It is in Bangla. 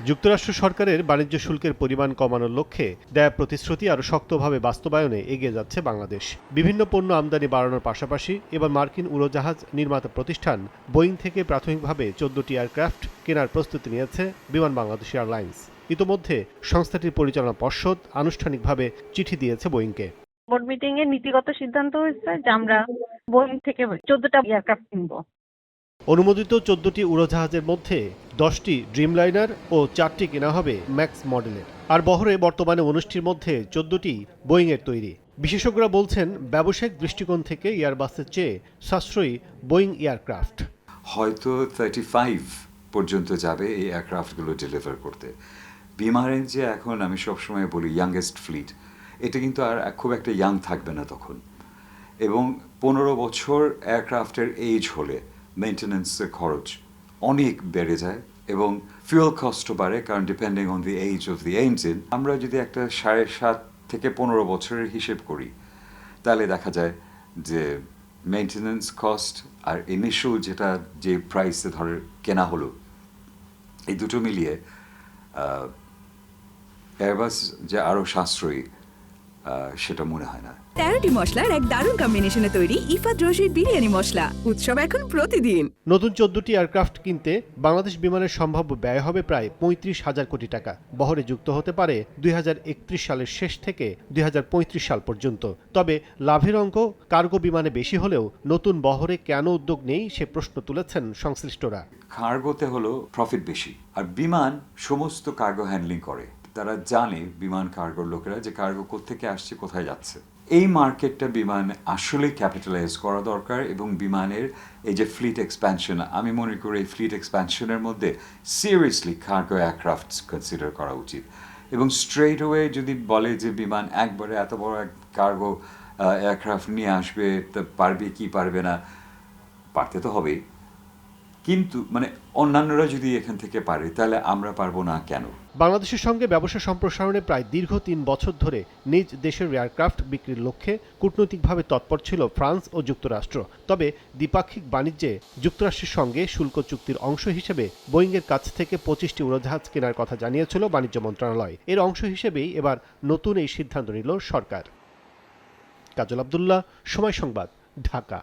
যুক্তরাষ্ট্র সরকারের বাণিজ্য শুল্কের পরিমাণ কমানোর লক্ষ্যে দেয়া প্রতিশ্রুতি আরও শক্তভাবে বাস্তবায়নে এগিয়ে যাচ্ছে বাংলাদেশ। বিভিন্ন পণ্য আমদানি বাড়ানোর পাশাপাশি এবার মার্কিন উড়োজাহাজ নির্মাতা প্রতিষ্ঠান বোয়িং থেকে প্রাথমিকভাবে 14টি এয়ারক্রাফট কেনার প্রস্তুতি নিয়েছে বিমান বাংলাদেশ এয়ারলাইন্স। ইতোমধ্যে সংস্থাটির পরিচালনা পর্ষদ আনুষ্ঠানিকভাবে চিঠি দিয়েছে বোয়িংকে। বোর্ড মিটিং এ নীতিগত সিদ্ধান্ত হয়েছে যে আমরা বোয়িং থেকে 14টা এয়ারক্রাফট কিনবো। অনুমোদিত 14টি উড়োজাহাজের মধ্যে 10টি ড্রিমলাইনার ও 4টি কেনা হবে ম্যাক্স মডেলের। আর বহরে বর্তমানে 19টির মধ্যে 14টি বোয়িংয়ের তৈরি। বিশেষজ্ঞরা বলছেন, ব্যবসায়িক দৃষ্টিকোণ থেকে এয়ারবাসের চেয়ে সাশ্রয়ী বোয়িং এয়ারক্রাফট। হয়তো 35 পর্যন্ত যাবে এই এয়ারক্রাফটগুলো ডেলিভার করতে। বিমানের যে এখন আমি সবসময় বলি ইয়াংগেস্ট ফ্লিট, এটা কিন্তু আর খুব একটা ইয়াং থাকবে না তখন। এবং 15 বছর এয়ারক্রাফটের এজ হলে মেইনটেন্যান্সের খরচ অনেক বেড়ে যায় এবং ফিউয়েল কস্টও বাড়ে, কারণ depending on the age of the engine. আমরা যদি একটা 7.5 থেকে 15 বছরের হিসেব করি, তাহলে দেখা যায় যে মেইনটেন্যান্স কস্ট আর ইনিশিয়াল যে প্রাইসে ধরে কেনা হলো, এই দুটো মিলিয়ে এয়ারবাস যে আরও সাশ্রয়ী সেটা মনে হয় না। 13টি মশলার এক দারুণ কম্বিনেশনে তৈরি ইফাত রশিদ বিরিয়ানি মশলা। উৎসব এখন প্রতিদিন। নতুন 14টি এয়ারক্রাফট কিনতে বাংলাদেশ বিমানের সম্ভাব্য ব্যয় হবে প্রায় 35,000 কোটি টাকা। বহরে যুক্ত হতে পারে 2031 সালের শেষ থেকে 2035 সাল পর্যন্ত। তবে লাভের অঙ্ক কার্গো বিমানে বেশি হলেও নতুন বহরে কেন উদ্যোগ নেই সে প্রশ্ন তুলেছেন সংশ্লিষ্টরা। কার্গোতে হলো প্রফিট বেশি, আর বিমান সমস্ত কার্গো হ্যান্ডলিং করে। তারা জানে, বিমান কার্গোর লোকেরা, যে কার্গো কোত্থেকে আসছে, কোথায় যাচ্ছে। এই মার্কেটটা বিমান আসলে ক্যাপিটালাইজ করা দরকার এবং বিমানের এই যে ফ্লিট এক্সপ্যানশন, আমি মনে করি এই ফ্লিট এক্সপ্যানশনের মধ্যে সিরিয়াসলি কার্গো এয়ারক্রাফট কনসিডার করা উচিত। এবং স্ট্রেট ওয়ে যদি বলে যে বিমান একবারে এত বড় এক কার্গো এয়ারক্রাফট নিয়ে আসবে, তা পারবে কি পারবে না, পারতে তো হবেই, কিন্তু মানে অন্যান্যরা যদি এখান থেকে পারে, তাহলে আমরা পারবো না কেন? বাংলাদেশের সঙ্গে ব্যবসা সম্প্রসারণে প্রায় দীর্ঘ 3 বছর ধরে নিজ দেশের এয়ারক্রাফট বিক্রির লক্ষ্যে কূটনৈতিকভাবে তৎপর ছিল ফ্রান্স ও যুক্তরাষ্ট্র। তবে দ্বিপাক্ষিক বাণিজ্যে যুক্তরাষ্ট্রের সঙ্গে শুল্ক চুক্তির অংশ হিসেবে বোয়িংয়ের কাছ থেকে 25টি উড়োজাহাজ কেনার কথা জানিয়েছিল বাণিজ্য মন্ত্রণালয়। এর অংশ হিসেবেই এবার নতুন এই সিদ্ধান্ত নিল সরকার। কাজল আব্দুল্লাহ, সময় সংবাদ, ঢাকা।